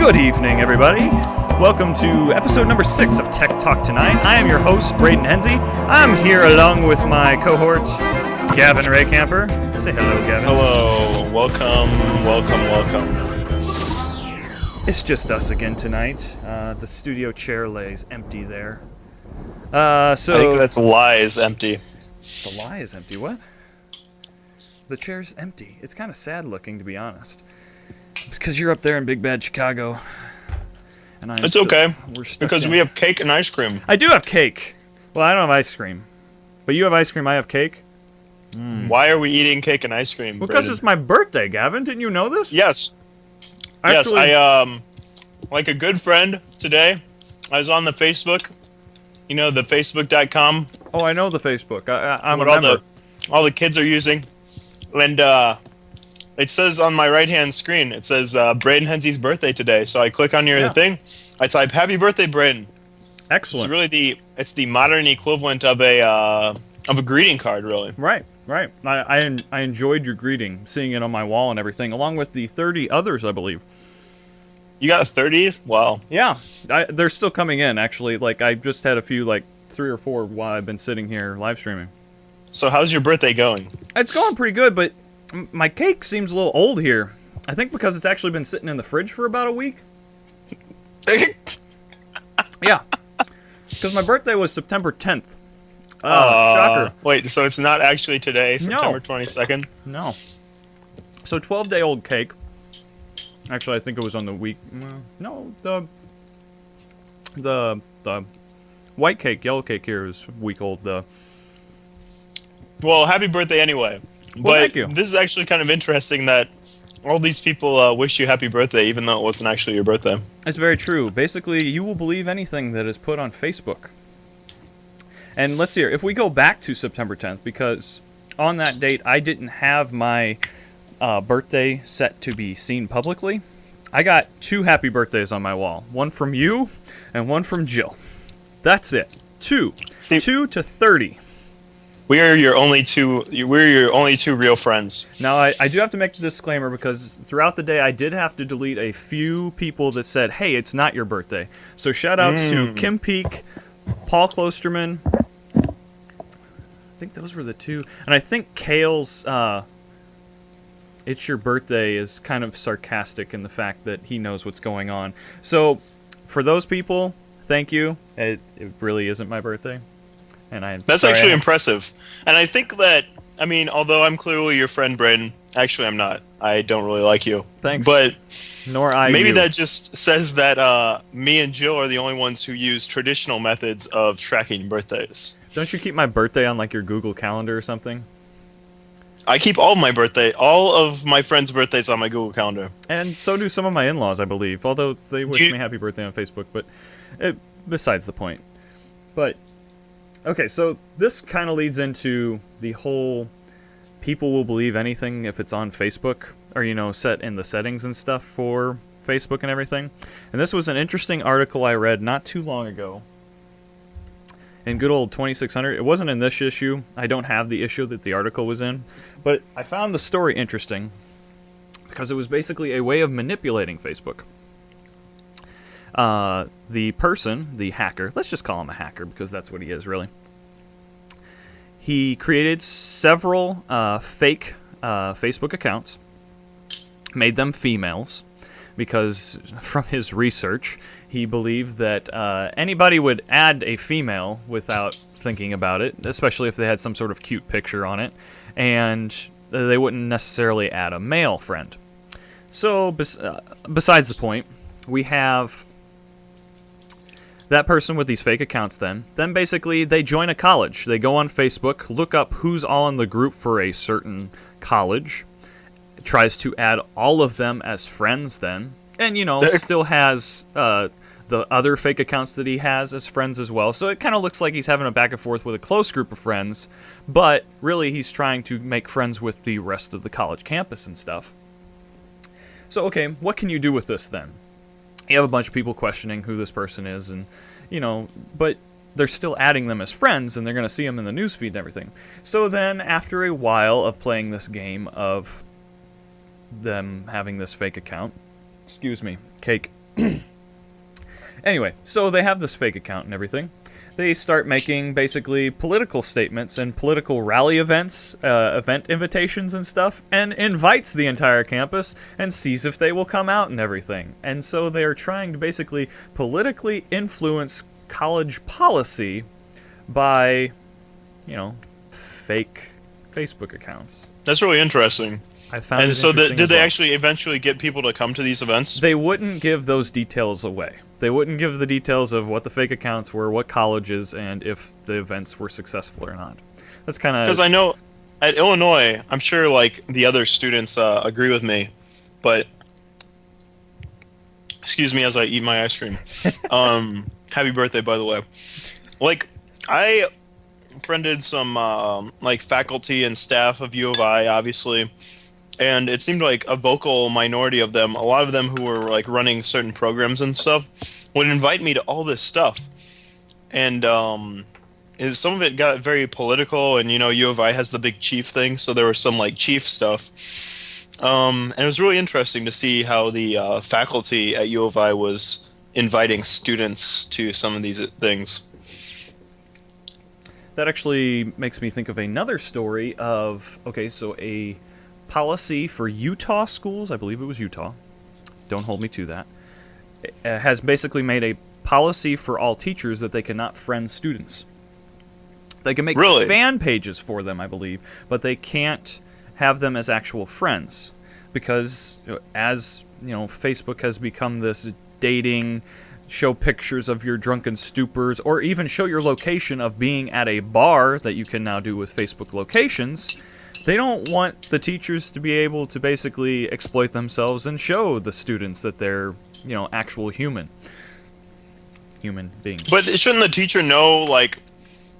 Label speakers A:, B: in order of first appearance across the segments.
A: Good evening, everybody. Welcome to episode number 6 of Tech Talk Tonight. I am your host, Braden Henze. I'm here along with my cohort, Gavin Raycamper. Say hello, Gavin.
B: Hello. Welcome.
A: It's just us again tonight. The studio chair lays empty there. I
B: think that's lies empty.
A: The lie is empty. What? The chair's empty. It's kind of sad looking, to be honest. Because you're up there in Big Bad Chicago. And
B: it's okay. Because we have cake and ice cream.
A: I do have cake. Well, I don't have ice cream. But you have ice cream, I have cake.
B: Why are we eating cake and ice cream?
A: Because Braden? It's my birthday, Gavin. Didn't you know this?
B: Yes.
A: Actually,
B: yes, like a good friend today, I was on the Facebook. You know, the Facebook.com.
A: Oh, I know the Facebook. I'm a member.
B: All the kids are using. And it says on my right-hand screen, it says Braden Henze's birthday today. So I click on your thing. I type, "Happy birthday, Braden."
A: Excellent.
B: It's really the modern equivalent of a greeting card, really.
A: Right. I enjoyed your greeting, seeing it on my wall and everything, along with the 30 others, I believe.
B: You got 30s? Wow.
A: Yeah, they're still coming in, actually. Like, I just had a few, 3 or 4 while I've been sitting here live streaming.
B: So how's your birthday going?
A: It's going pretty good, but my cake seems a little old here. I think because it's actually been sitting in the fridge for about a week. Yeah. Because my birthday was September 10th. Shocker.
B: Wait, so it's not actually today, September 22nd?
A: No. So 12-day-old cake. Actually, I think it was on the week. No, the white cake, yellow cake here is week old.
B: Well, happy birthday anyway.
A: Well, thank you.
B: This is actually kind of interesting that all these people wish you happy birthday, even though it wasn't actually your birthday.
A: It's very true. Basically, you will believe anything that is put on Facebook. And let's see here. If we go back to September 10th, because on that date, I didn't have my birthday set to be seen publicly. I got 2 happy birthdays on my wall. One from you and one from Jill. That's it. 2. See, 2 to 30.
B: We're your only two real friends.
A: Now, I do have to make the disclaimer because throughout the day I did have to delete a few people that said, "Hey, it's not your birthday." So shout outs to Kim Peek, Paul Klosterman. I think those were the 2. And I think Kale's "It's your birthday" is kind of sarcastic in the fact that he knows what's going on. So for those people, thank you. It really isn't my birthday. And
B: That's actually impressive. And I think that, although I'm clearly your friend, Braden, actually I'm not. I don't really like you.
A: Thanks.
B: But
A: nor I
B: maybe
A: you.
B: That just says that me and Jill are the only ones who use traditional methods of tracking birthdays.
A: Don't you keep my birthday on your Google Calendar or something?
B: I keep all of my friends' birthdays on my Google Calendar.
A: And so do some of my in-laws, I believe. Although they wish me happy birthday on Facebook, but besides the point. But okay, so this kind of leads into the whole people will believe anything if it's on Facebook or, set in the settings and stuff for Facebook and everything. And this was an interesting article I read not too long ago in good old 2600. It wasn't in this issue. I don't have the issue that the article was in. But I found the story interesting because it was basically a way of manipulating Facebook. The person, the hacker, let's just call him a hacker because that's what he is, really. He created several fake Facebook accounts, made them females, because from his research, he believed that anybody would add a female without thinking about it, especially if they had some sort of cute picture on it, and they wouldn't necessarily add a male friend. So, besides the point, we have that person with these fake accounts then basically they join a college. They go on Facebook, look up who's all in the group for a certain college, tries to add all of them as friends then, and still has the other fake accounts that he has as friends as well. So it kind of looks like he's having a back and forth with a close group of friends, but really he's trying to make friends with the rest of the college campus and stuff. So okay, what can you do with this then? You have a bunch of people questioning who this person is, and but they're still adding them as friends, and they're going to see them in the newsfeed and everything. So then, after a while of playing this game of them having this fake account, cake Anyway, so they have this fake account and everything. They start making basically political statements and political rally events, event invitations and stuff, and invites the entire campus and sees if they will come out and everything. And so they are trying to basically politically influence college policy by, fake Facebook accounts.
B: That's really interesting.
A: I found
B: And
A: it
B: so
A: interesting
B: did
A: as
B: they
A: well.
B: actually eventually get people to come to these events?
A: They wouldn't give those details away. They wouldn't give the details of what the fake accounts were, what colleges, and if the events were successful or not. That's kind of...
B: Because I know at Illinois, I'm sure like the other students agree with me, but excuse me as I eat my ice cream. Happy birthday, by the way. Like, I friended some like faculty and staff of U of I, obviously, and it seemed like a vocal minority of them, a lot of them who were like running certain programs and stuff, would invite me to all this stuff. And some of it got very political, and U of I has the big chief thing, so there was some like chief stuff. And it was really interesting to see how the faculty at U of I was inviting students to some of these things.
A: That actually makes me think of another story of, so a policy for Utah schools, I believe it was Utah, don't hold me to that, has basically made a policy for all teachers that they cannot friend students. They can make fan pages for them, I believe, but they can't have them as actual friends because as Facebook has become this dating, show pictures of your drunken stupors, or even show your location of being at a bar that you can now do with Facebook locations. They don't want the teachers to be able to basically exploit themselves and show the students that they're, actual human beings.
B: But shouldn't the teacher know, like,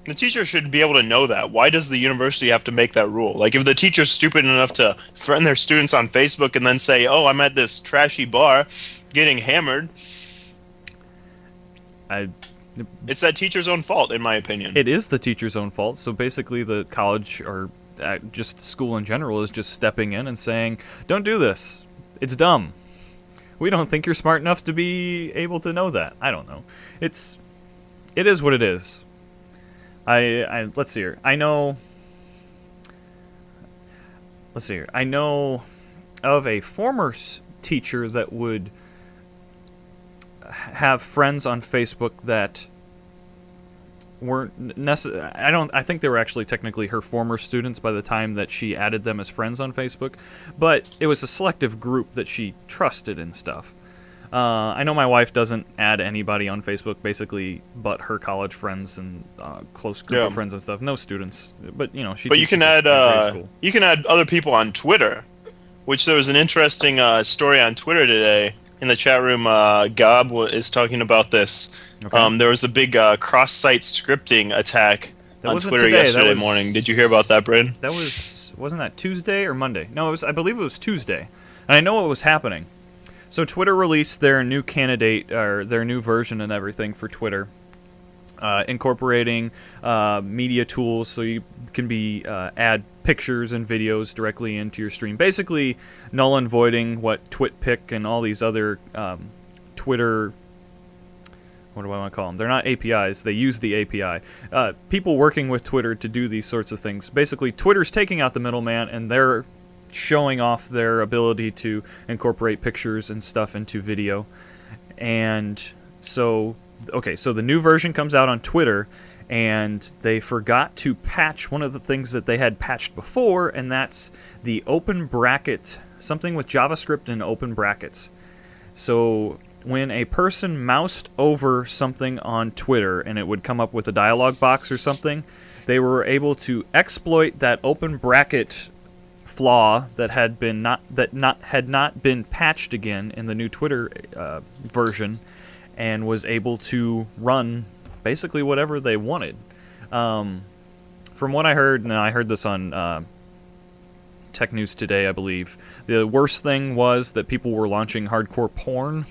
B: the teacher should be able to know that. Why does the university have to make that rule? Like, if the teacher's stupid enough to friend their students on Facebook and then say, oh, I'm at this trashy bar getting hammered, it's that teacher's own fault, in my opinion.
A: It is the teacher's own fault. So basically the college or just school in general is just stepping in and saying, don't do this. It's dumb. We don't think you're smart enough to be able to know that. I don't know. It is what it is. Let's see here. I know of a former teacher that would have friends on Facebook that weren't necessarily... I think they were actually technically her former students by the time that she added them as friends on Facebook, but it was a selective group that she trusted and stuff. I know my wife doesn't add anybody on Facebook, basically, but her college friends and close group of friends and stuff. No students, but she.
B: But you can add other people on Twitter, which there was an interesting story on Twitter today. In the chat room, Gob is talking about this. Okay. There was a big cross-site scripting attack on Twitter yesterday morning. Did you hear about that, Bryn?
A: Wasn't that Tuesday or Monday? No, I believe it was Tuesday. And I know what was happening. So Twitter released their new candidate, or their new version and everything for Twitter, incorporating media tools so you can add pictures and videos directly into your stream. Basically, null and voiding what TwitPic and all these other Twitter... What do I want to call them? They're not APIs. They use the API. People working with Twitter to do these sorts of things. Basically, Twitter's taking out the middleman, and they're showing off their ability to incorporate pictures and stuff into video. And so the new version comes out on Twitter, and they forgot to patch one of the things that they had patched before, and that's the open bracket, something with JavaScript and open brackets. So when a person moused over something on Twitter and it would come up with a dialog box or something, they were able to exploit that open bracket flaw that had not been patched again in the new Twitter version, and was able to run basically whatever they wanted. From what I heard, and I heard this on Tech News Today, I believe, the worst thing was that people were launching hardcore porn.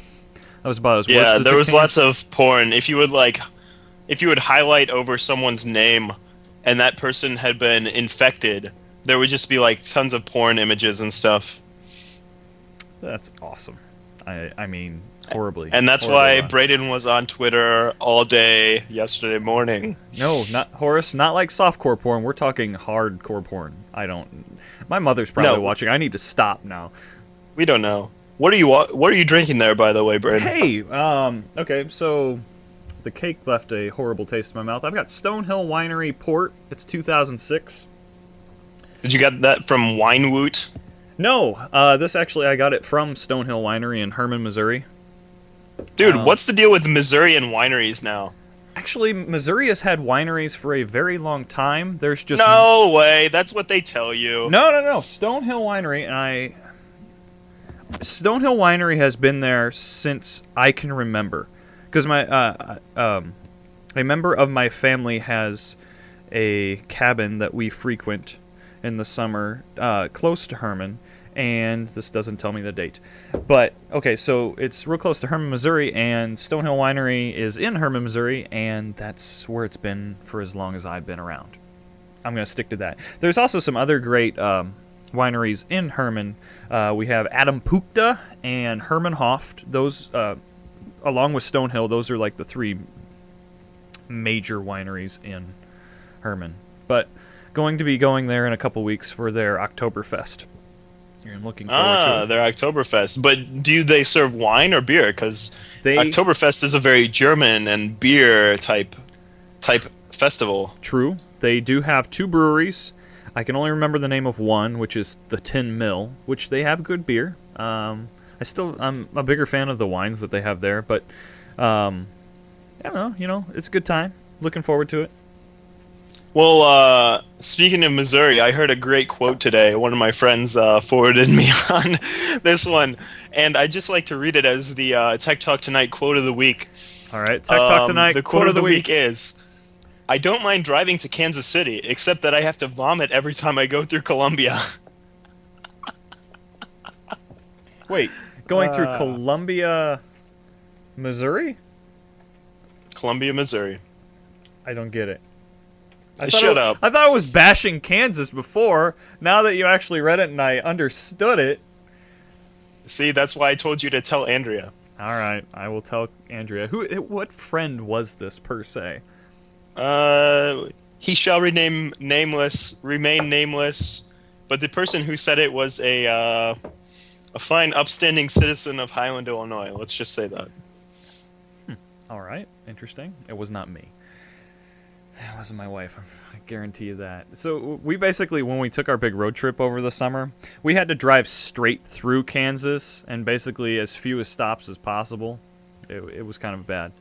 A: That was about as worst as
B: there was lots of porn. If you would highlight over someone's name and that person had been infected, there would just be like tons of porn images and stuff.
A: That's awesome. I mean, horribly.
B: And that's
A: horribly
B: why
A: wrong.
B: Brayden was on Twitter all day yesterday morning.
A: No, not Horace. Not like softcore porn. We're talking hardcore porn. I don't. My mother's probably
B: No.
A: watching. I need to stop now.
B: We don't know. What are you drinking there, by the way, Brayden?
A: Hey, okay, so the cake left a horrible taste in my mouth. I've got Stonehill Winery Port. It's 2006.
B: Did you get that from Winewoot?
A: No, this actually I got it from Stonehill Winery in Herman, Missouri.
B: Dude, what's the deal with Missouri and wineries now?
A: Actually, Missouri has had wineries for a very long time. There's just
B: No way. That's what they tell you.
A: No. Stonehill Winery, and Stonehill Winery has been there since I can remember, because a member of my family has a cabin that we frequent in the summer, close to Herman, and this doesn't tell me the date. But okay, so it's real close to Herman, Missouri, and Stonehill Winery is in Herman, Missouri, and that's where it's been for as long as I've been around. I'm going to stick to that. There's also some other great wineries in Herman. We have Adam Pukta and Herman Hoft. Those, along with Stonehill, those are like the three major wineries in Herman. But going to be going there in a couple weeks for their Oktoberfest. You're looking forward to it.
B: Their Oktoberfest. But do they serve wine or beer? Because
A: They
B: Oktoberfest is a very German and beer type festival.
A: True. They do have two breweries. I can only remember the name of one, which is the Tin Mill, which they have good beer. I'm a bigger fan of the wines that they have there, but I don't know. It's a good time. Looking forward to it.
B: Well, speaking of Missouri, I heard a great quote today. One of my friends forwarded me on this one, and I'd just like to read it as the Tech Talk Tonight quote of the week.
A: All right, Tech Talk Tonight.
B: The quote of the week is, "I don't mind driving to Kansas City, except that I have to vomit every time I go through Columbia."
A: Wait, going through Columbia, Missouri?
B: Columbia, Missouri.
A: I don't get it.
B: Shut up.
A: I thought it was bashing Kansas before. Now that you actually read it and I understood it.
B: See, that's why I told you to tell Andrea.
A: All right, I will tell Andrea. What friend was this per se?
B: He shall remain nameless, but the person who said it was a fine, upstanding citizen of Highland, Illinois. Let's just say that.
A: All right, interesting. It was not me. It wasn't my wife. I guarantee you that. So we basically, when we took our big road trip over the summer, we had to drive straight through Kansas and basically as few stops as possible. It was kind of bad.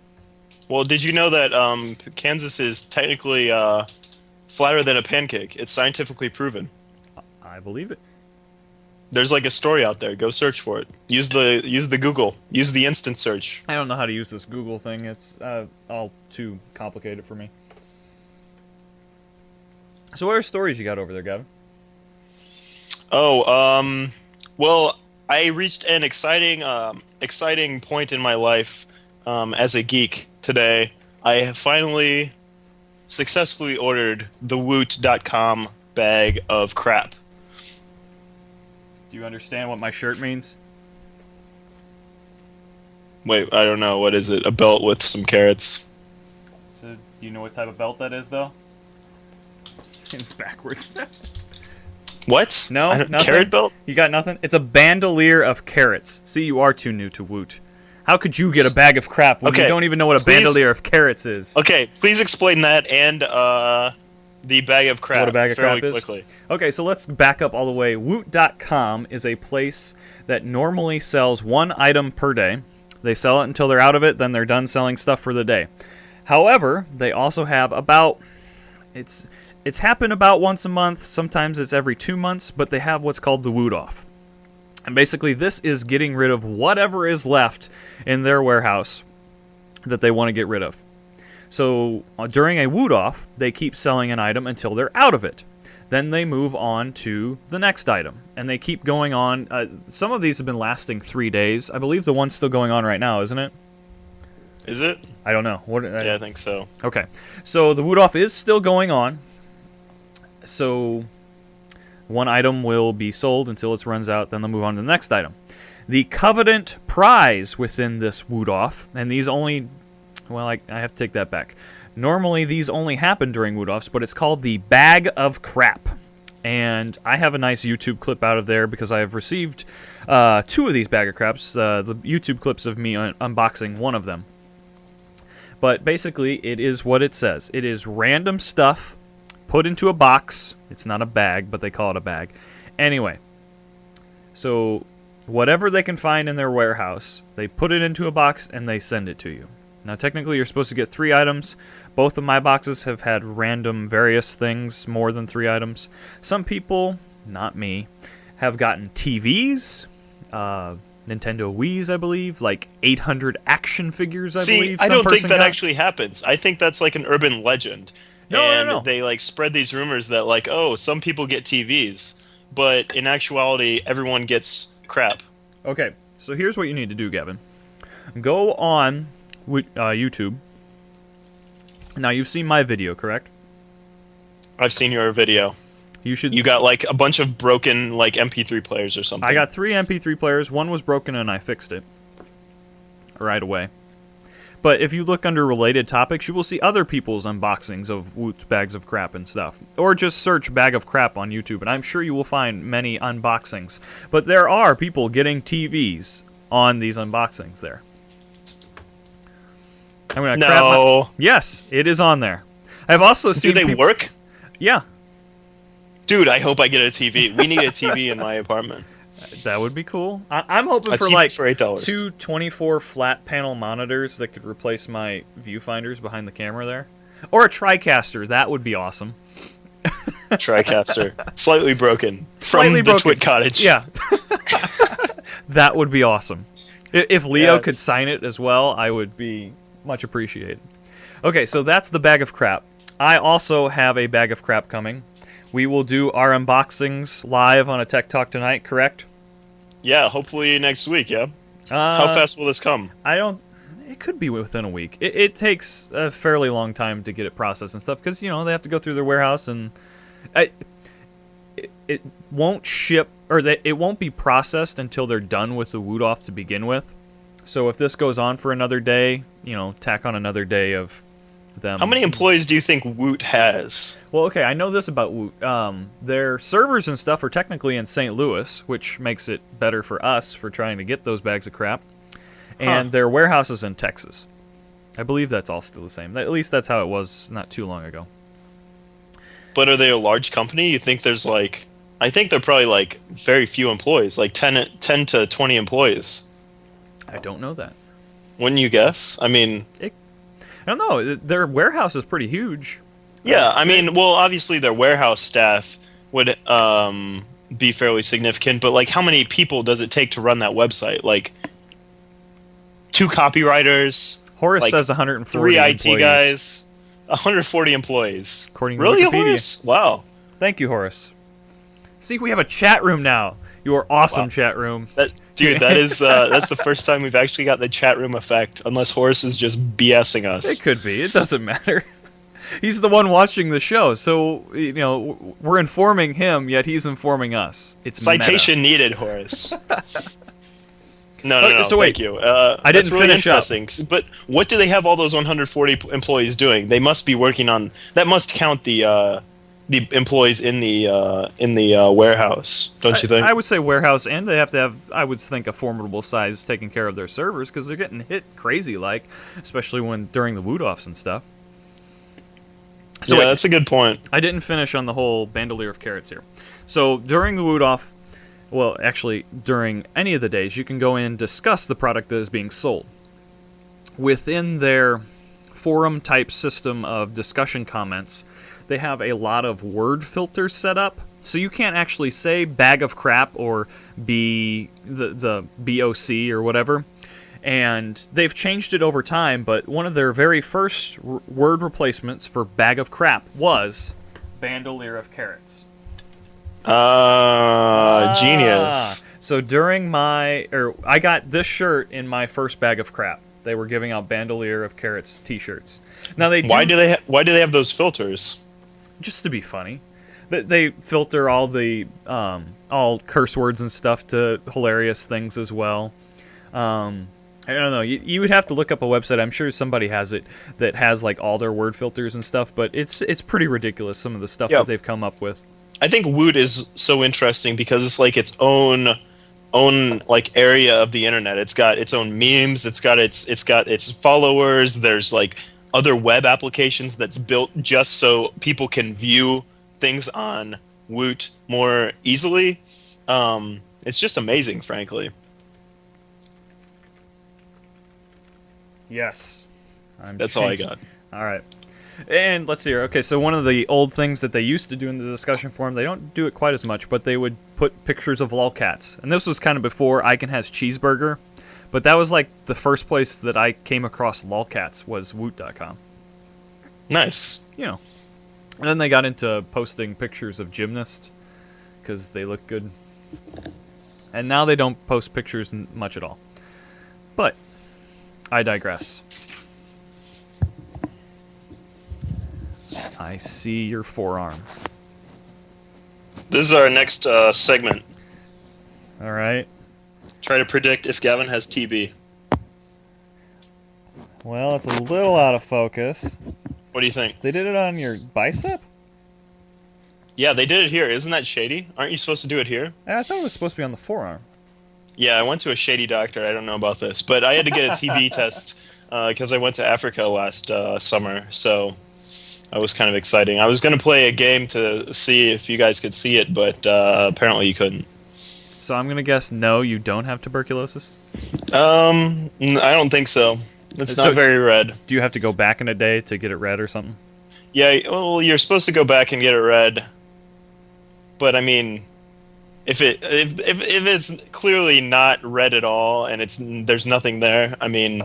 B: Well, did you know that Kansas is technically flatter than a pancake? It's scientifically proven.
A: I believe it.
B: There's like a story out there. Go search for it. Use the Google. Use the instant search.
A: I don't know how to use this Google thing. It's all too complicated for me. So what are stories you got over there, Gavin?
B: Oh, well, I reached an exciting point in my life as a geek today. I have finally successfully ordered the Woot.com bag of crap.
A: Do you understand what my shirt means?
B: Wait, I don't know. What is it? A belt with some carrots.
A: So, do you know what type of belt that is, though? It's backwards.
B: What?
A: No, nothing?
B: Carrot belt?
A: You got nothing? It's a bandolier of carrots. See, you are too new to Woot. How could you get a bag of crap when you don't even know what a bandolier of carrots is?
B: Okay, please explain that and the bag of crap.
A: What a bag of crap is?
B: Quickly.
A: Okay, so let's back up all the way. Woot.com is a place that normally sells one item per day. They sell it until they're out of it, then they're done selling stuff for the day. However, they also have it's happened about once a month, sometimes it's every 2 months, but they have what's called the Woot Off. And basically this is getting rid of whatever is left in their warehouse that they want to get rid of. So during a Woot Off, they keep selling an item until they're out of it. Then they move on to the next item, and they keep going on. Some of these have been lasting 3 days. I believe the one's still going on right now, isn't it?
B: Is it?
A: I don't know.
B: Yeah, I think so.
A: Okay, so the Woot Off is still going on. So one item will be sold until it runs out, then they'll move on to the next item. The Covenant prize within this Woot Off, and these only, well, I have to take that back. Normally these only happen during Woot Offs, but it's called the Bag of Crap. And I have a nice YouTube clip out of there because I have received 2 of these Bag of Craps, the YouTube clips of me unboxing one of them. But basically, it is what it says. It is random stuff put into a box. It's not a bag, but they call it a bag. Anyway, so whatever they can find in their warehouse, they put it into a box and they send it to you. Now, technically, you're supposed to get 3 items. Both of my boxes have had random various things, more than 3 items. Some people, not me, have gotten TVs, Nintendo Wii's, I believe, like 800 action figures, I believe.
B: I don't think that actually happens. I think that's like an urban legend.
A: No.
B: They like spread these rumors that like, oh, some people get TVs, but in actuality, everyone gets crap.
A: Okay, so here's what you need to do, Gavin. Go on YouTube. Now, you've seen my video, correct?
B: I've seen your video.
A: You
B: got like a bunch of broken like MP3 players or something.
A: I got 3 MP3 players. One was broken and I fixed it right away. But if you look under related topics, you will see other people's unboxings of Woot's bags of crap and stuff. Or just search bag of crap on YouTube, and I'm sure you will find many unboxings. But there are people getting TVs on these unboxings there. I'm gonna Yes, it is on there. I've also seen.
B: Do they work?
A: Yeah.
B: Dude, I hope I get a TV. We need a TV in my apartment.
A: That would be cool. I'm hoping
B: a
A: for
B: TV
A: like
B: for $8.
A: 2 24 flat panel monitors that could replace my viewfinders behind the camera there, or a TriCaster. That would be awesome.
B: TriCaster, slightly broken from the Twit Cottage.
A: Yeah, that would be awesome. If Leo could sign it as well, I would be much appreciated. Okay, so that's the bag of crap. I also have a bag of crap coming. We will do our unboxings live on a Tech Talk tonight, correct?
B: Yeah, hopefully next week, yeah? How fast will this come?
A: It could be within a week. It takes a fairly long time to get it processed and stuff, because, they have to go through their warehouse, and it won't ship, or it won't be processed until they're done with the Woot Off to begin with. So if this goes on for another day, tack on another day of them.
B: How many employees do you think Woot has?
A: Well, okay, I know this about Woot. Their servers and stuff are technically in St. Louis, which makes it better for us for trying to get those bags of crap. And their warehouse is in Texas. I believe that's all still the same. At least that's how it was not too long ago.
B: But are they a large company? You think there's like... I think they're probably like very few employees, like 10 to 20 employees.
A: I don't know that.
B: Wouldn't you guess? I mean...
A: I don't know. Their warehouse is pretty huge.
B: Yeah, I mean, well, obviously their warehouse staff would be fairly significant, but like how many people does it take to run that website? Like 2 copywriters.
A: Horace
B: like
A: says 140
B: 3
A: employees.
B: IT guys. 140 employees.
A: According to
B: really,
A: Wikipedia.
B: Horace? Wow.
A: Thank you, Horace. See, we have a chat room now. Your awesome chat room.
B: Dude, that is that's the first time we've actually got the chat room effect, unless Horace is just BSing us.
A: It could be. It doesn't matter. He's the one watching the show, so we're informing him, yet he's informing us. It's
B: citation
A: meta.
B: Needed, Horace. No.
A: So
B: thank you.
A: I didn't
B: really
A: finish
B: interesting.
A: up.
B: But what do they have all those 140 employees doing? They must be working on. That must count the employees in the warehouse, don't you think?
A: I would say warehouse, and they have to have, I would think, a formidable size taking care of their servers, because they're getting hit crazy, especially during the Woot Offs and stuff. So
B: yeah, that's a good point.
A: I didn't finish on the whole bandolier of carrots here. So during the Woot Off, well, actually, during any of the days, you can go in and discuss the product that is being sold. Within their forum-type system of discussion comments, they have a lot of word filters set up, so you can't actually say bag of crap or the BOC or whatever. And they've changed it over time, but one of their very first word replacements for bag of crap was bandolier of carrots.
B: Genius.
A: So during I got this shirt in my first bag of crap. They were giving out bandolier of carrots t-shirts. Now
B: why do they have those filters?
A: Just to be funny. They filter all the all curse words and stuff to hilarious things as well. I don't know. You would have to look up a website. I'm sure somebody has it that has like all their word filters and stuff. But it's pretty ridiculous, some of the stuff that they've come up with.
B: I think Woot is so interesting because it's like its own like area of the internet. It's got its own memes. It's got its followers. There's like other web applications that's built just so people can view things on Woot more easily. It's just amazing, frankly.
A: Yes.
B: That's all I got.
A: All right. And let's see here. Okay, so one of the old things that they used to do in the discussion forum, they don't do it quite as much, but they would put pictures of lolcats. And this was kind of before Icon Has Cheeseburger, but that was like the first place that I came across lolcats was Woot.com.
B: Nice.
A: You know. And then they got into posting pictures of gymnasts because they look good. And now they don't post pictures much at all. But I digress. I see your forearm.
B: This is our next segment.
A: All right.
B: Try to predict if Gavin has TB.
A: Well, it's a little out of focus.
B: What do you think?
A: They did it on your bicep?
B: Yeah, they did it here. Isn't that shady? Aren't you supposed to do it here?
A: I thought it was supposed to be on the forearm.
B: Yeah, I went to a shady doctor. I don't know about this, but I had to get a TB test because I went to Africa last summer, so that was kind of exciting. I was going to play a game to see if you guys could see it, but apparently you couldn't.
A: So I'm going to guess no, you don't have tuberculosis?
B: I don't think so. It's not very red.
A: Do you have to go back in a day to get it read or something?
B: Yeah, well, you're supposed to go back and get it read, but I mean, if it's clearly not red at all and there's nothing there, I mean,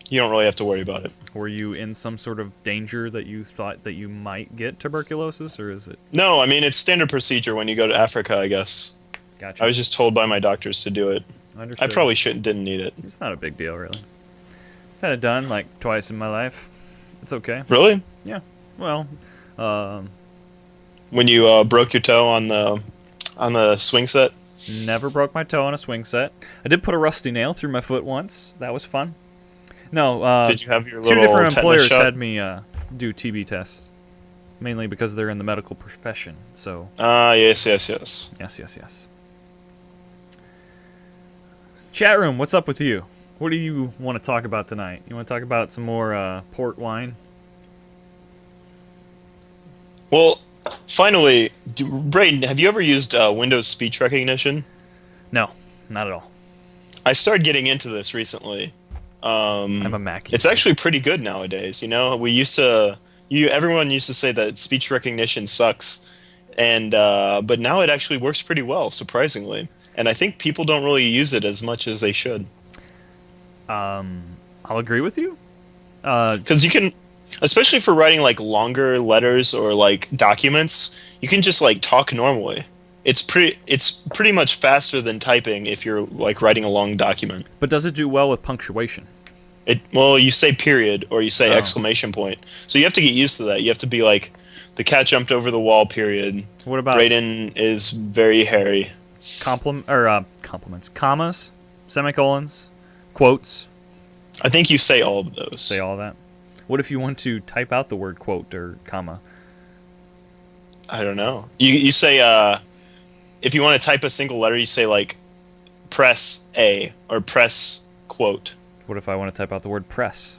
B: you don't really have to worry about it.
A: Were you in some sort of danger that you thought that you might get tuberculosis, or is it?
B: No, I mean, it's standard procedure when you go to Africa, I guess.
A: Gotcha.
B: I was just told by my doctors to do it.
A: Understood.
B: I probably didn't need it.
A: It's not a big deal, really. I've had it done like twice in my life. It's okay.
B: Really?
A: Yeah. Well,
B: when you broke your toe on the swing set?
A: Never broke my toe on a swing set. I did put a rusty nail through my foot once. That was fun. No.
B: Did you have your
A: two
B: little
A: different
B: tetanus
A: employers
B: shot?
A: had me do TB tests, mainly because they're in the medical profession. So.
B: Yes.
A: Yes. Chat room, what's up with you? What do you want to talk about tonight? You want to talk about some more port wine?
B: Well, finally, Brayden, have you ever used Windows speech recognition?
A: No, not at all.
B: I started getting into this recently.
A: I'm a Mac user.
B: It's actually pretty good nowadays. You know, everyone used to say that speech recognition sucks, and but now it actually works pretty well, surprisingly. And I think people don't really use it as much as they should.
A: I'll agree with you.
B: Because you can, especially for writing like longer letters or like documents, you can just like talk normally. It's pretty much faster than typing if you're like writing a long document.
A: But does it do well with punctuation?
B: Well, you say period or you say exclamation point. So you have to get used to that. You have to be like, the cat jumped over the wall, period.
A: What about
B: Brayden is very hairy.
A: Compliments, commas, semicolons, quotes?
B: I think you say all of those.
A: Say all of that? What if you want to type out the word quote or comma?
B: I don't know. You say, if you want to type a single letter, you say like, press A or press quote.
A: What if I want to type out the word press?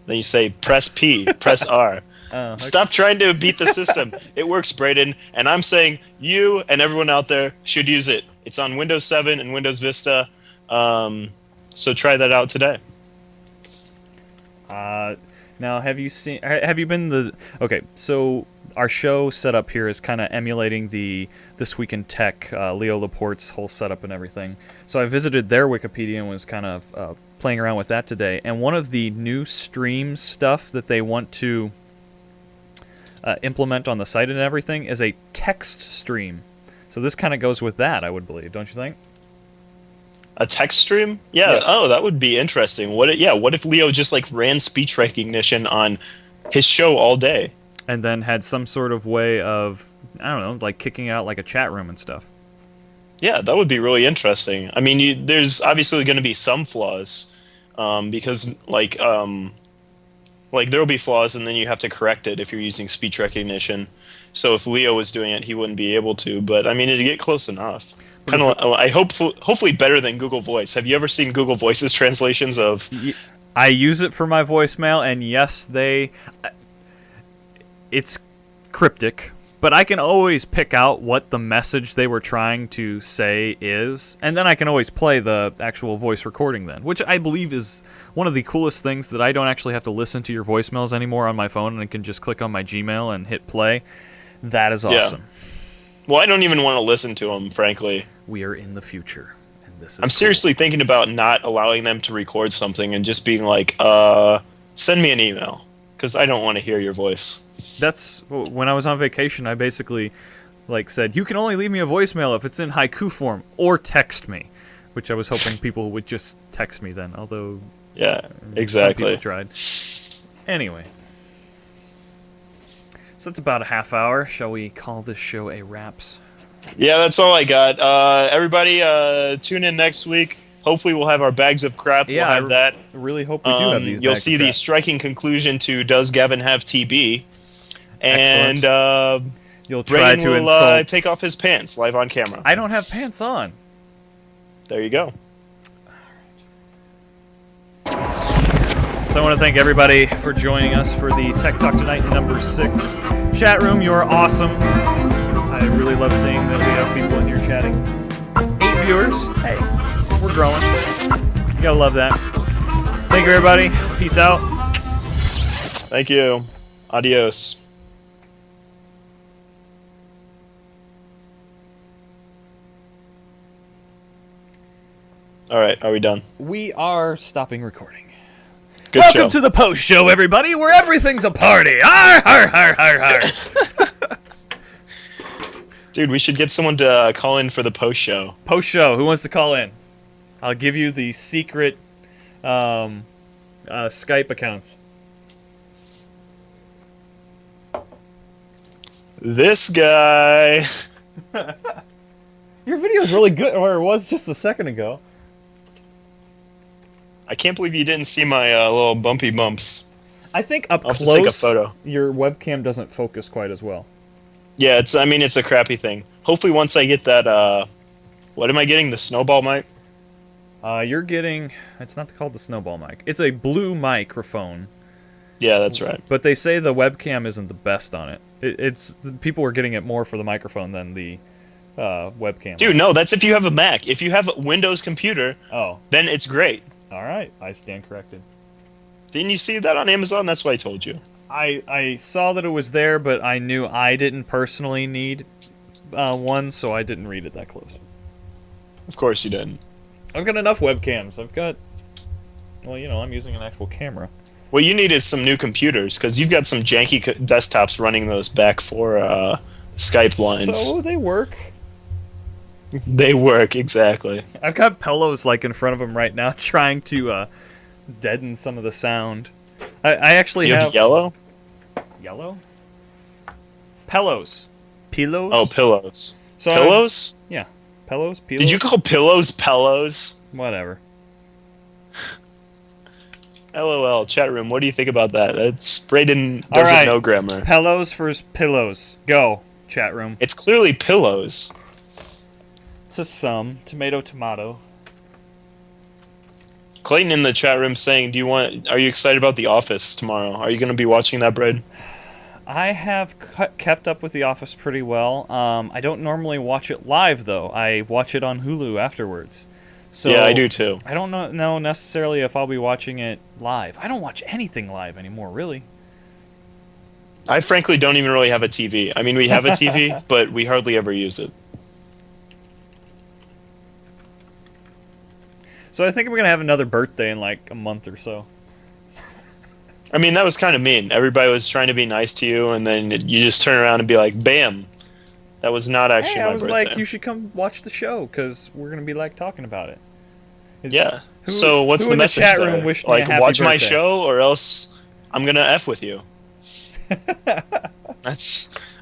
B: Then you say press P, press R.
A: Okay.
B: Stop trying to beat the system. It works, Brayden, and I'm saying you and everyone out there should use it. It's on Windows 7 and Windows Vista, so try that out today.
A: Now, have you been okay, so our show setup here is kind of emulating the This Week in Tech, Leo Laporte's whole setup and everything. So I visited their Wikipedia and was kind of playing around with that today. And one of the new streams stuff that they want to implement on the site and everything is a text stream. So this kind of goes with that, I would believe, don't you think?
B: A text stream? Yeah.
A: Yes.
B: Oh, that would be interesting. What if Leo just like ran speech recognition on his show all day?
A: And then had some sort of way of I don't know, like kicking out like a chat room and stuff.
B: Yeah, that would be really interesting. I mean, there's obviously going to be some flaws, because like there will be flaws, and then you have to correct it if you're using speech recognition. So if Leo was doing it, he wouldn't be able to. But I mean, it'd get close enough. Kind of, I hope, hopefully better than Google Voice. Have you ever seen Google Voice's translations of?
A: I use it for my voicemail, and yes, it's cryptic, but I can always pick out what the message they were trying to say is, and then I can always play the actual voice recording then, which I believe is one of the coolest things, that I don't actually have to listen to your voicemails anymore on my phone, and I can just click on my Gmail and hit play. That is awesome.
B: Yeah. Well, I don't even want to listen to them, frankly.
A: We are in the future, and this is
B: I'm seriously thinking about not allowing them to record something and just being like, send me an email, because I don't want to hear your voice.
A: That's when I was on vacation. I basically said, you can only leave me a voicemail if it's in haiku form, or text me, which I was hoping people would just text me then. Although,
B: yeah, exactly.
A: Some people tried. Anyway, so that's about a half hour. Shall we call this show a wraps?
B: Yeah, that's all I got. Everybody, tune in next week. Hopefully, we'll have our bags of crap.
A: Yeah,
B: we'll have that.
A: I really hope we do have these.
B: You'll see the striking conclusion to Does Gavin Have TB? And
A: you'll try
B: Reagan
A: to
B: will
A: insult.
B: take off his pants live on camera.
A: I don't have pants on.
B: There you go.
A: So I want to thank everybody for joining us for the Tech Talk Tonight number 6 chat room. You are awesome. I really love seeing that we have people in here chatting. 8 viewers. Hey, we're growing. You gotta love that. Thank you, everybody. Peace out.
B: Thank you. Adios. All right, are we done?
A: We are stopping recording.
B: Good
A: Welcome
B: show.
A: to the post show, everybody, where everything's a party. Arr, arr, arr, arr, arr.
B: Dude, we should get someone to call in for the post show.
A: Post show. Who wants to call in? I'll give you the secret Skype accounts.
B: This guy.
A: Your video is really good, or it was just a second ago.
B: I can't believe you didn't see my little bumpy bumps.
A: I think up
B: I'll have
A: close,
B: to take a photo.
A: Your webcam doesn't focus quite as well.
B: Yeah, it's a crappy thing. Hopefully once I get that, what am I getting? The snowball mic?
A: You're getting, it's not called the snowball mic. It's a blue microphone.
B: Yeah, that's right.
A: But they say the webcam isn't the best on it. It's people are getting it more for the microphone than the webcam.
B: Dude, no, that's if you have a Mac. If you have a Windows computer, then it's great.
A: All right, I stand corrected.
B: Didn't you see that on Amazon? That's what I told you.
A: I saw that it was there, but I knew I didn't personally need one, so I didn't read it that close.
B: Of course you didn't.
A: I've got enough webcams. I'm using an actual camera.
B: What you need is some new computers, because you've got some janky desktops running those back for Skype lines.
A: So they work.
B: They work, exactly.
A: I've got pillows in front of them right now, trying to deaden some of the sound. I actually
B: have yellow?
A: Yellow? Pillows. Pillows?
B: Oh, pillows.
A: So
B: pillows?
A: Yeah. Pillows? Pillows?
B: Did you call pillows pillows?
A: Whatever.
B: LOL, chat room, what do you think about that? That's Brayden doesn't know grammar.
A: Pillows for pillows. Go, chat room.
B: It's clearly pillows.
A: To some. Tomato.
B: Clayton in the chat room saying, are you excited about The Office tomorrow? Are you going to be watching that, Brad?
A: I have kept up with The Office pretty well. I don't normally watch it live, though. I watch it on Hulu afterwards. So
B: yeah, I do too.
A: I don't know necessarily if I'll be watching it live. I don't watch anything live anymore, really.
B: I frankly don't even really have a TV. I mean, we have a TV, but we hardly ever use it.
A: So I think we're going to have another birthday in a month or so.
B: I mean, that was kind of mean. Everybody was trying to be nice to you, and then you just turn around and be like, bam. That was not actually my birthday.
A: I was like, you should come watch the show, because we're going to be talking about it.
B: Yeah. So what's the message
A: chat
B: there?
A: room wished me a happy
B: watch my
A: birthday?
B: show, or else I'm going to F with you.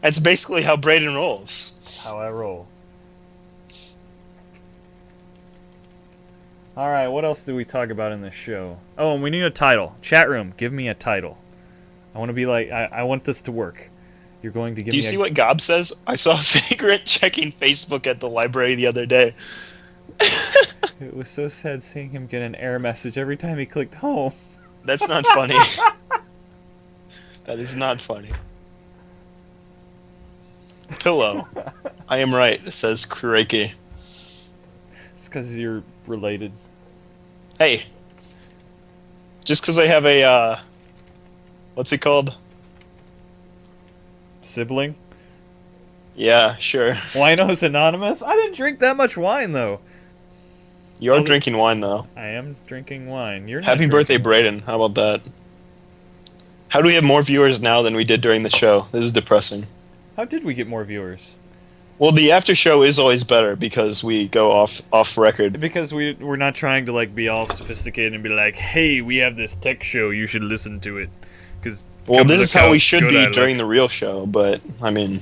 B: That's basically how Braden rolls.
A: How I roll. All right, what else do we talk about in this show? Oh, and we need a title. Chat room, give me a title. I want to be like, I want this to work. You're going to give me.
B: Do you see what Gob says? I saw Vagrant checking Facebook at the library the other day.
A: It was so sad seeing him get an error message every time he clicked home.
B: That's not funny. That is not funny. Pillow. I am right, says Kureki.
A: It's because you're related.
B: Hey. Just because I have a, what's it called?
A: Sibling?
B: Yeah, sure.
A: Winos Anonymous? I didn't drink that much wine, though.
B: You're drinking wine, though.
A: I am drinking wine. You're not
B: Happy birthday, Braden. How about that? How do we have more viewers now than we did during the show? This is depressing.
A: How did we get more viewers?
B: Well, the after show is always better because we go off record.
A: Because we're not trying to like be all sophisticated and be like, hey, we have this tech show, you should listen to it. Cause
B: well, this is how we should be during the real show, but I mean,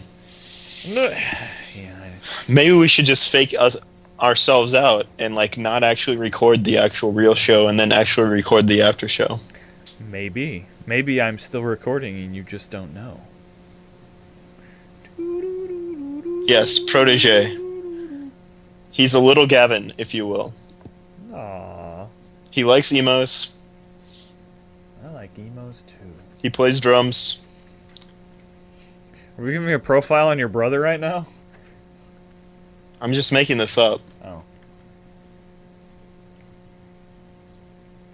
B: maybe we should just fake ourselves out and like not actually record the actual real show and then actually record the after show.
A: Maybe I'm still recording and you just don't know.
B: Yes, protege. He's a little Gavin, if you will.
A: Aww.
B: He likes emos.
A: I like emos too.
B: He plays drums.
A: Are we giving me a profile on your brother right now?
B: I'm just making this up.
A: Oh.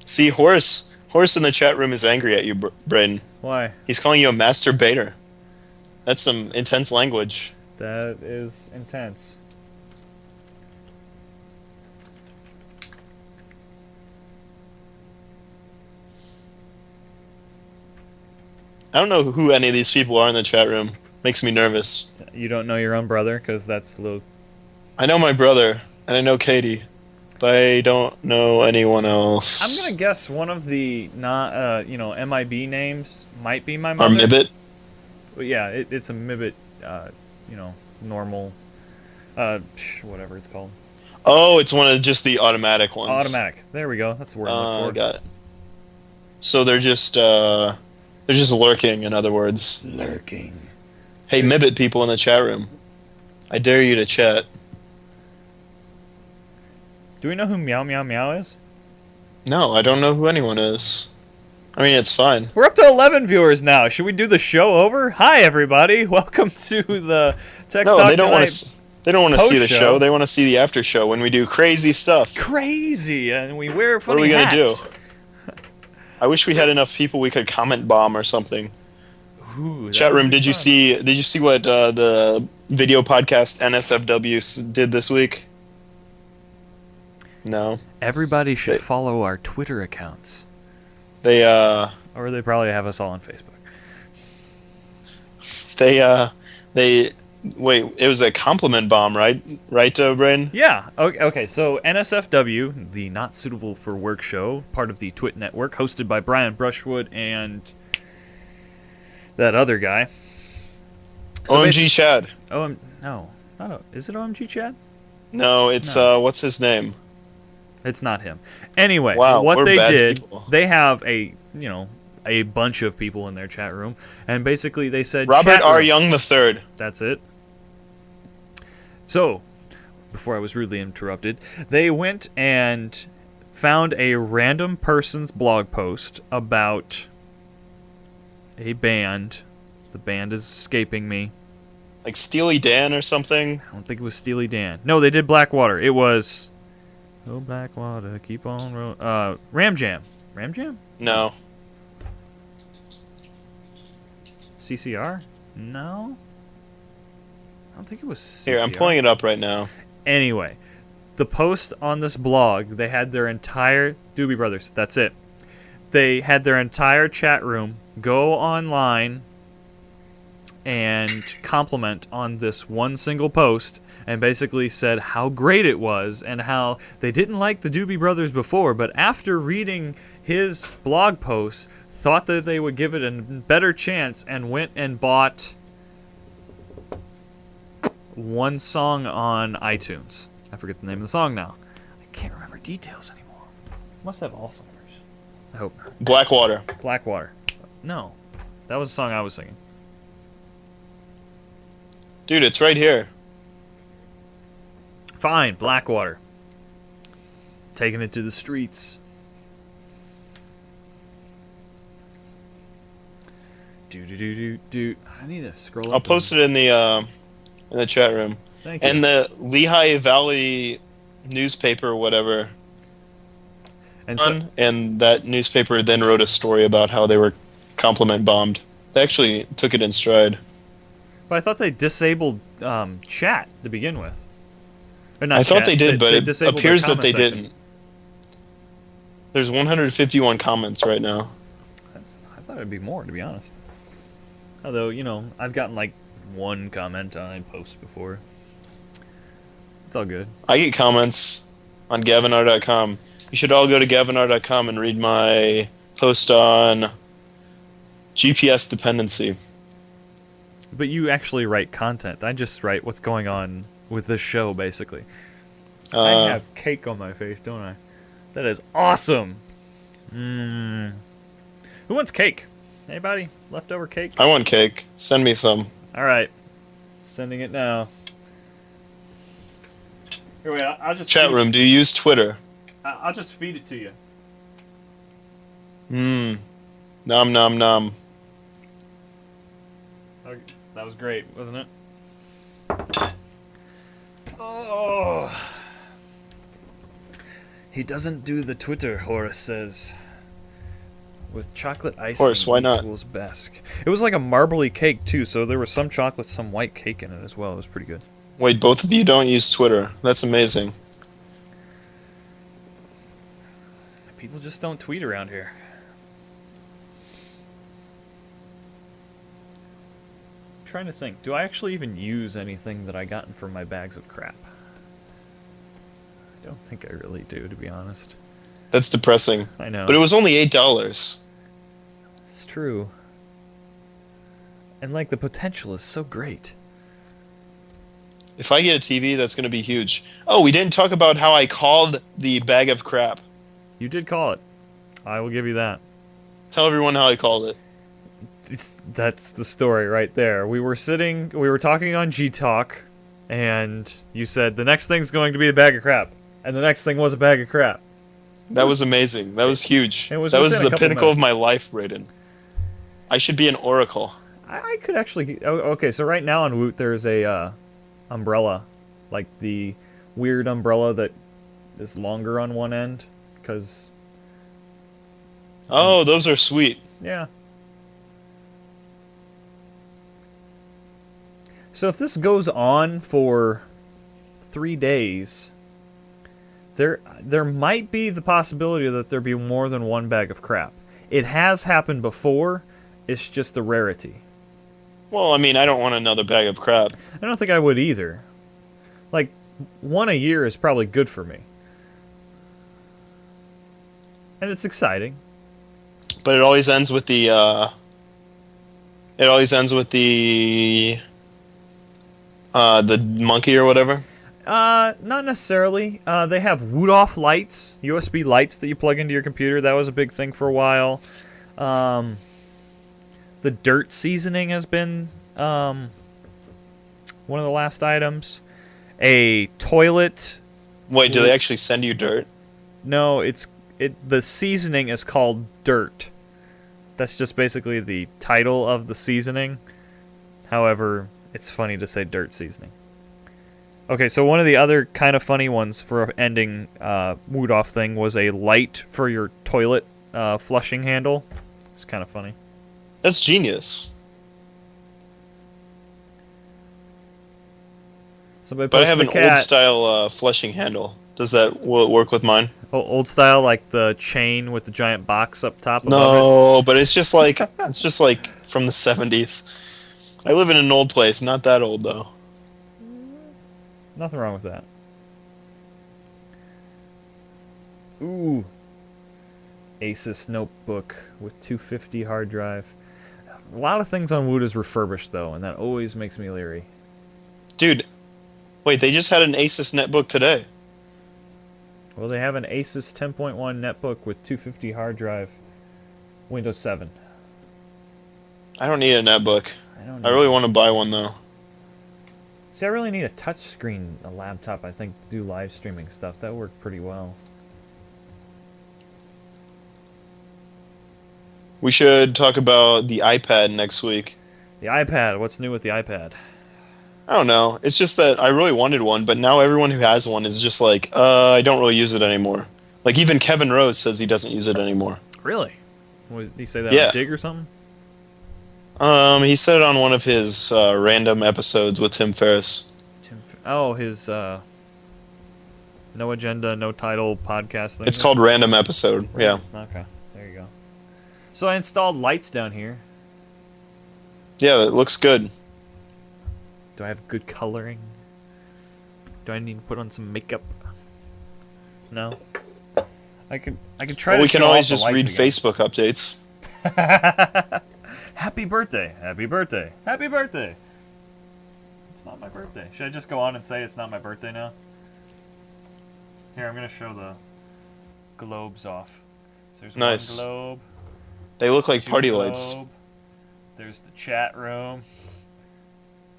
B: See, Horace in the chat room is angry at you, Braden.
A: Why?
B: He's calling you a masturbator. That's some intense language.
A: That is intense.
B: I don't know who any of these people are in the chat room. Makes me nervous.
A: You don't know your own brother? Because that's a little...
B: I know my brother, and I know Katie, but I don't know anyone else.
A: I'm going to guess one of the MIB names might be my
B: Or
A: mother.
B: Mibbit?
A: Well, yeah, it's a Mibbit, normal, whatever it's called.
B: Oh, it's one of just the automatic ones.
A: Automatic. There we go. That's the word I'm looking for.
B: Got it. So they're just lurking, in other words.
A: Lurking.
B: Hey, Mibbit people in the chat room. I dare you to chat.
A: Do we know who Meow Meow Meow is?
B: No, I don't know who anyone is. I mean, it's fine.
A: We're up to 11 viewers now. Should we do the show over? Hi, everybody. Welcome to the Tech Talk
B: No, they don't want to. They don't want to see the
A: post-show.
B: show. They want to see the after show when we do crazy stuff.
A: Crazy, and we wear funny
B: What are we
A: hats.
B: gonna do? I wish we had enough people we could comment bomb or something.
A: Ooh,
B: Chat room, did you see what the video podcast NSFW did this week? No.
A: Everybody should follow our Twitter accounts.
B: They
A: Or they probably have us all on Facebook.
B: Wait, it was a compliment bomb, right? Right, Brain?
A: Yeah. Okay. So NSFW, the Not Suitable for Work show, part of the Twit Network, hosted by Brian Brushwood and that other guy. So
B: OMG Chad.
A: No. Is it OMG Chad?
B: No, it's
A: No.
B: What's his name?
A: It's not him. Anyway,
B: Wow,
A: what
B: we're
A: they
B: bad
A: did,
B: people.
A: they have a bunch of people in their chat room, and basically they said
B: Robert
A: chat
B: R.
A: room.
B: Young III.
A: That's it. So, before I was rudely interrupted, they went and found a random person's blog post about a band. The band is escaping me.
B: Like Steely Dan or something.
A: I don't think it was Steely Dan. No, they did Blackwater. It was... Oh, Blackwater, keep on rolling. Ram Jam. Ram Jam?
B: No.
A: CCR? No? I don't think it was CCR.
B: Here, I'm pulling it up right now.
A: Anyway, the post on this blog, they had their entire... Doobie Brothers, that's it. They had their entire chat room go online and comment on this one single post and basically said how great it was and how they didn't like the Doobie Brothers before, but after reading his blog post, thought that they would give it a better chance and went and bought one song on iTunes. I forget the name of the song now. I can't remember details anymore. Must have all singers. I hope not.
B: Blackwater.
A: Blackwater. No, that was the song I was singing.
B: Dude, it's right here.
A: Fine, Blackwater. Taking it to the streets. Do. I need to scroll up.
B: I'll post it in the chat room.
A: Thank you.
B: And the Lehigh Valley newspaper, or whatever, and that newspaper then wrote a story about how they were compliment bombed. They actually took it in stride.
A: But I thought they disabled chat to begin with. Or not
B: I thought
A: chat,
B: they did, but it
A: disabled
B: appears
A: their
B: that they
A: comment section.
B: didn't. There's 151 comments right now.
A: I thought it'd be more, to be honest. Although, I've gotten like one comment on a post before. It's all good.
B: I get comments on gavinar.com. You should all go to gavinar.com and read my post on GPS dependency.
A: But you actually write content. I just write what's going on with this show, basically. I have cake on my face, don't I? That is awesome. Who wants cake? Anybody? Leftover cake?
B: I want cake. Send me some.
A: All right. Sending it now. Here, wait. I'll just
B: Chat room, do you use Twitter?
A: I'll just feed it to you.
B: Nom nom nom.
A: That was great, wasn't it? Oh. He doesn't do the Twitter, Horace says. With chocolate icing
B: Horace, why not?
A: equals best. It was like a marbly cake, too, so there was some chocolate, some white cake in it as well. It was pretty good.
B: Wait, both of you don't use Twitter. That's amazing.
A: People just don't tweet around here. I'm trying to think. Do I actually even use anything that I gotten from my bags of crap? I don't think I really do, to be honest.
B: That's depressing.
A: I know.
B: But it was only $8.
A: It's true. And, like, the potential is so great.
B: If I get a TV, that's going to be huge. Oh, we didn't talk about how I called the bag of crap.
A: You did call it. I will give you that.
B: Tell everyone how I called it.
A: That's the story right there. We were talking on G-Talk, and you said, the next thing's going to be a bag of crap. And the next thing was a bag of crap.
B: That was amazing. That was huge.
A: It was
B: that was
A: within a
B: the
A: couple
B: pinnacle of
A: minutes.
B: my life, Braden. I should be an oracle.
A: I could actually... Okay, so right now on Woot, there's a umbrella. Like the weird umbrella that is longer on one end. Because...
B: Oh, those are sweet.
A: Yeah. So if this goes on for 3 days, there might be the possibility that there be more than one bag of crap. It has happened before. It's just a rarity.
B: Well, I mean, I don't want another bag of crap.
A: I don't think I would either. Like, one a year is probably good for me. And it's exciting.
B: But it always ends with the, the monkey or whatever.
A: Not necessarily. They have Woodoff lights, USB lights that you plug into your computer. That was a big thing for a while. The dirt seasoning has been one of the last items. A toilet.
B: Wait, do they actually send you dirt?
A: No, the seasoning is called dirt. That's just basically the title of the seasoning. However, it's funny to say dirt seasoning. Okay, so one of the other kind of funny ones for ending Woodoff thing was a light for your toilet flushing handle. It's kind of funny.
B: That's genius.
A: Somebody
B: But I have
A: posted
B: an
A: a cat.
B: old style flushing handle. Will it work with mine?
A: Oh, old style, like the chain with the giant box up top above
B: No, but it's just like from the 70s. I live in an old place, not that old though.
A: it. Nothing wrong with that. Ooh. Asus notebook with 250 hard drive. A lot of things on Woot is refurbished though, and that always makes me leery.
B: Dude, Wait, they just had an Asus netbook today.
A: Well, they have an Asus 10.1 netbook with 250 hard drive, Windows 7.
B: I don't need a netbook.
A: don't
B: I really want to buy one though.
A: See, I really need a touchscreen, a laptop, I think, to do live streaming stuff. That worked pretty well.
B: We should talk about the iPad next week.
A: The iPad, what's new with the iPad?
B: I don't know. It's just that I really wanted one, but now everyone who has one is just like, I don't really use it anymore. Like, even Kevin Rose says he doesn't use it anymore.
A: Really? Did he say that
B: Yeah.
A: on Dig or something?
B: He said it on one of his random episodes with Tim Ferriss.
A: His No Agenda, No Title podcast thing?
B: It's called Random Episode, yeah.
A: Okay, there you go. So I installed lights down here.
B: Yeah, it looks good.
A: Do I have good coloring? Do I need to put on some makeup? No. I could try
B: Well,
A: to
B: we can
A: show
B: always
A: off the
B: just
A: lights
B: read
A: again.
B: Facebook updates.
A: Happy birthday. Happy birthday. Happy birthday. It's not my birthday. Should I just go on and say it's not my birthday now? Here, I'm going to show the globes off. So there's
B: Nice.
A: one globe.
B: They look like
A: two
B: party lights.
A: globe. There's the chat room.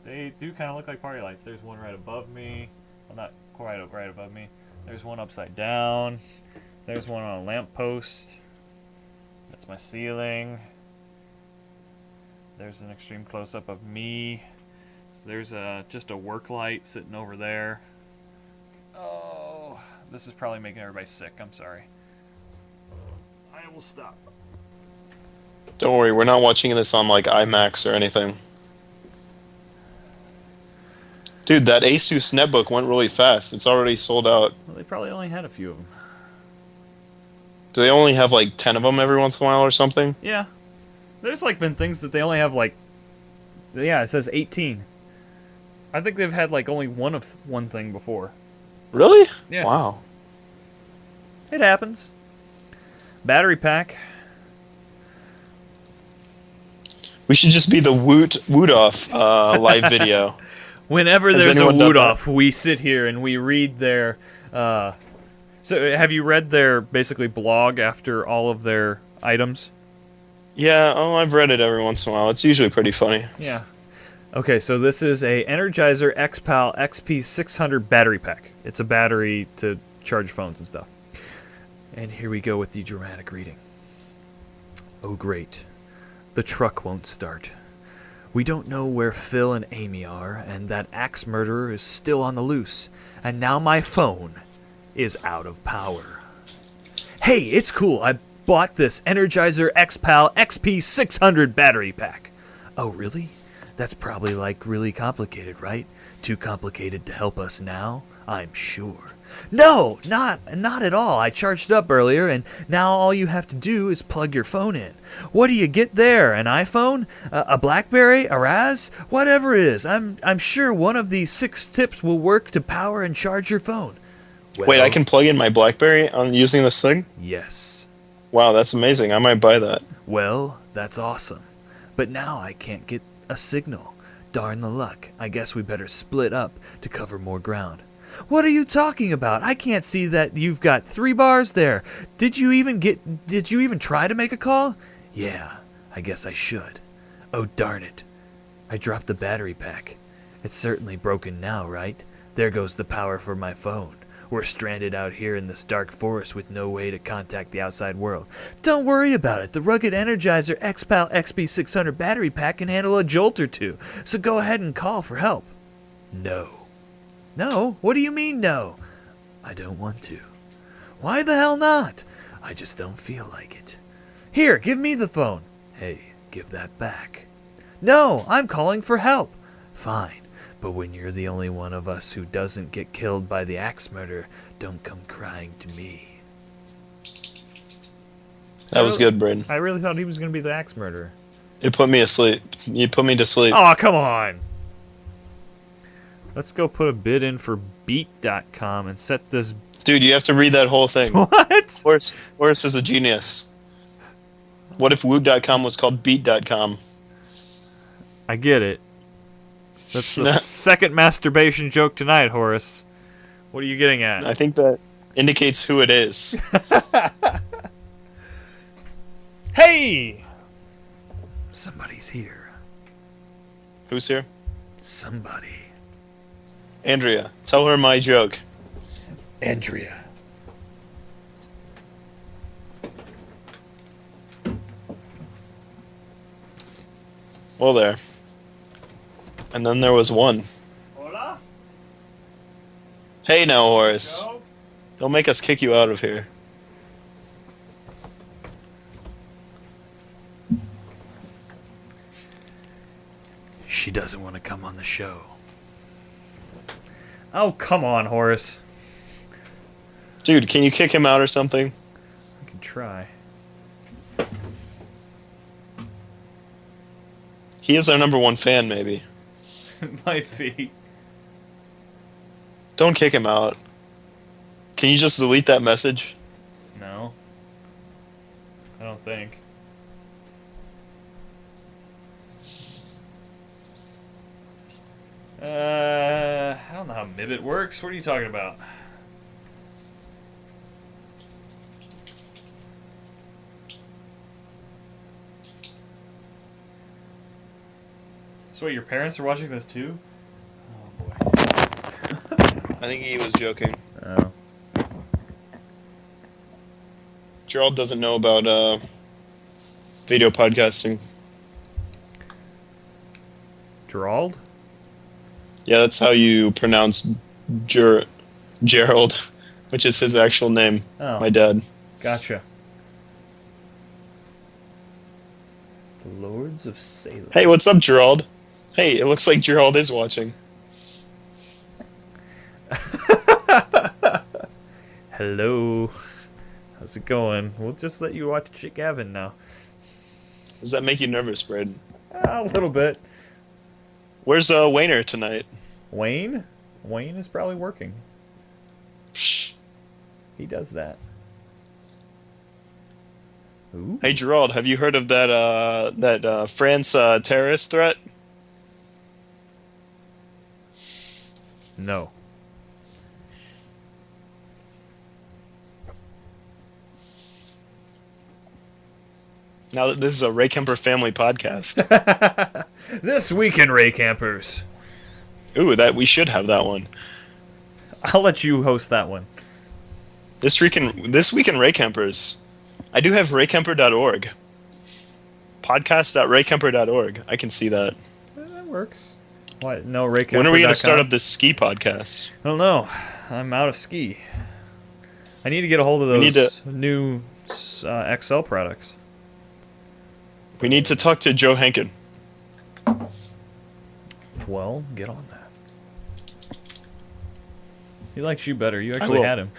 A: They do kind of look like party lights. There's one right above me. Well, not quite right above me. There's one upside down. There's one on a lamppost. That's my ceiling. There's an extreme close-up of me. There's just a work light sitting over there. Oh, this is probably making everybody sick. I'm sorry. I will stop.
B: Don't worry, we're not watching this on like IMAX or anything. Dude, that Asus netbook went really fast. It's already sold out.
A: Well, they probably only had a few of them.
B: Do they only have like 10 of them every once in a while or something?
A: Yeah. There's like been things that they only have like... Yeah, it says 18. I think they've had like only one thing before.
B: Really?
A: Yeah.
B: Wow.
A: It happens. Battery pack.
B: We should just be the Woot Off live video.
A: Whenever
B: Has
A: there's a
B: anyone done
A: woot
B: that?
A: off, we sit here and we read their... So have you read their basically blog after all of their items?
B: Yeah, I've read it every once in a while. It's usually pretty funny.
A: Yeah. Okay, so this is a Energizer XPAL XP600 battery pack. It's a battery to charge phones and stuff. And here we go with the dramatic reading. Oh great. The truck won't start. We don't know where Phil and Amy are, and that axe murderer is still on the loose. And now my phone is out of power. Hey, it's cool. I bought this Energizer XPAL XP600 battery pack. Oh, really? That's probably like really complicated, right? Too complicated to help us now? I'm sure. No, not at all. I charged it up earlier, and now all you have to do is plug your phone in. What do you get there? An iPhone? A BlackBerry? A Raz? Whatever it is. I'm sure one of these 6 tips will work to power and charge your phone.
B: Wait,
A: Well,
B: I can plug in my BlackBerry on using this thing?
A: Yes.
B: Wow, that's amazing. I might buy that.
A: Well, that's awesome. But now I can't get a signal. Darn the luck. I guess we better split up to cover more ground. What are you talking about? I can't see that you've got 3 bars there. Did you even try to make a call? Yeah, I guess I should. Oh, darn it. I dropped the battery pack. It's certainly broken now, right? There goes the power for my phone. We're stranded out here in this dark forest with no way to contact the outside world. Don't worry about it. The rugged Energizer XPAL XP600 battery pack can handle a jolt or two, so go ahead and call for help. No. No? What do you mean no? I don't want to. Why the hell not? I just don't feel like it. Here, give me the phone. Hey, give that back. No, I'm calling for help. Fine. But when you're the only one of us who doesn't get killed by the axe murder, don't come crying to me.
B: That was good, Braden.
A: I really thought he was going to be the axe murderer.
B: It put me asleep. You put me to sleep.
A: Oh, come on. Let's go put a bid in for Beat.com and set this...
B: Dude, you have to read that whole thing.
A: What?
B: Horace is a genius. What if Woot.com was called Beat.com?
A: I get it. That's the second masturbation joke tonight, Horace. What are you getting at?
B: I think that indicates who it is.
A: Hey! Somebody's here.
B: Who's here?
A: Somebody.
B: Andrea, tell her my joke.
A: Andrea.
B: Well, there. And then there was one.
A: Hola?
B: Hey now, Horace.
A: Joe?
B: Don't make us kick you out of here.
A: She doesn't want to come on the show. Oh, come on, Horace.
B: Dude, can you kick him out or something?
A: I can try.
B: He is our number one fan, maybe.
A: It might be.
B: Don't kick him out. Can you just delete that message?
A: No. I don't think. I don't know how Mibbit works. What are you talking about? So wait, your parents are watching this too? Oh boy.
B: I think he was joking.
A: Oh.
B: Gerald doesn't know about video podcasting.
A: Gerald?
B: Yeah, that's how you pronounce Gerald, which is his actual name.
A: Oh.
B: My dad.
A: Gotcha. The Lords of Salem.
B: Hey, what's up, Gerald? Hey, it looks like Gerald is watching.
A: Hello. How's it going? We'll just let you watch Gavin now.
B: Does that make you nervous, Braden?
A: A little bit.
B: Where's Wayner tonight?
A: Wayne? Wayne is probably working.
B: Psh.
A: He does that. Ooh.
B: Hey, Gerald, have you heard of that France terrorist threat?
A: No.
B: Now that this is a Ray Kemper family podcast.
A: This week in Ray Campers.
B: Ooh, that we should have that one.
A: I'll let you host that one.
B: This week in Ray Campers. I do have raykemper.org. Podcast.raykemper.org. I can see that.
A: That works. What? No Ray Camper.
B: When are we going to start up this ski podcast?
A: I don't know. I'm out of ski. I need to get a hold of those new XL products.
B: We need to talk to Joe Henkin.
A: Well, get on that. He likes you better. You
B: I
A: actually
B: will.
A: had him.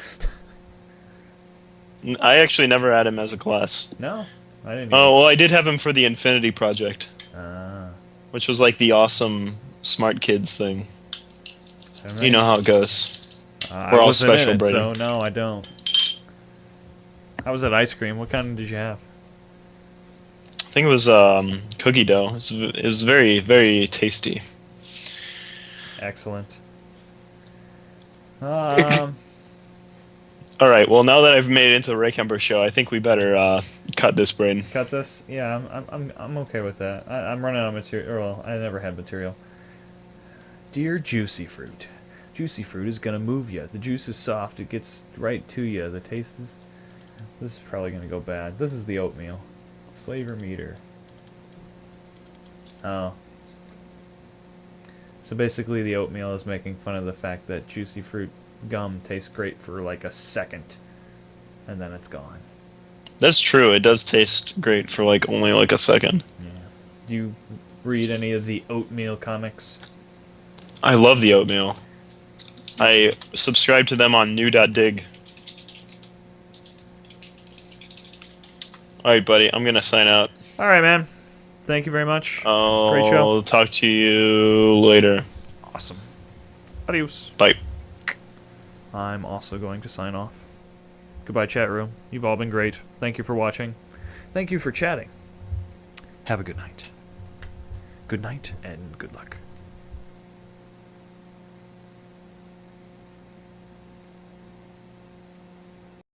B: I actually never had him as a class.
A: No, I didn't.
B: Oh, well, I did have him for the Infinity Project,
A: Ah.
B: which was like the awesome Smart Kids thing.
A: Alright.
B: You know how it goes.
A: I
B: We're all
A: wasn't in
B: special,
A: it,
B: Brady.
A: so no, I don't. How was that ice cream? What kind did you have?
B: I think it was cookie dough. It was very, very tasty.
A: Excellent.
B: All right. Well, now that I've made it into the Ray Kemper show, I think we better cut this, Braden.
A: Cut this? Yeah, I'm okay with that. I'm running out of material. Well, I never had material. Dear Juicy Fruit, Juicy Fruit is gonna move you. The juice is soft. It gets right to you. The taste is. This is probably gonna go bad. This is the oatmeal. Flavor meter. Oh. So basically, the oatmeal is making fun of the fact that Juicy Fruit gum tastes great for like a second, and then it's gone.
B: That's true. It does taste great for like only like a second.
A: Yeah. Do you read any of the oatmeal comics?
B: I love the oatmeal. I subscribe to them on new.dig. All right, buddy. I'm gonna sign out.
A: All right, man. Thank you very much.
B: I'll
A: Great show.
B: talk to you later.
A: Awesome. Adios.
B: Bye.
A: I'm also going to sign off. Goodbye, chat room. You've all been great. Thank you for watching. Thank you for chatting. Have a good night. Good night and good luck.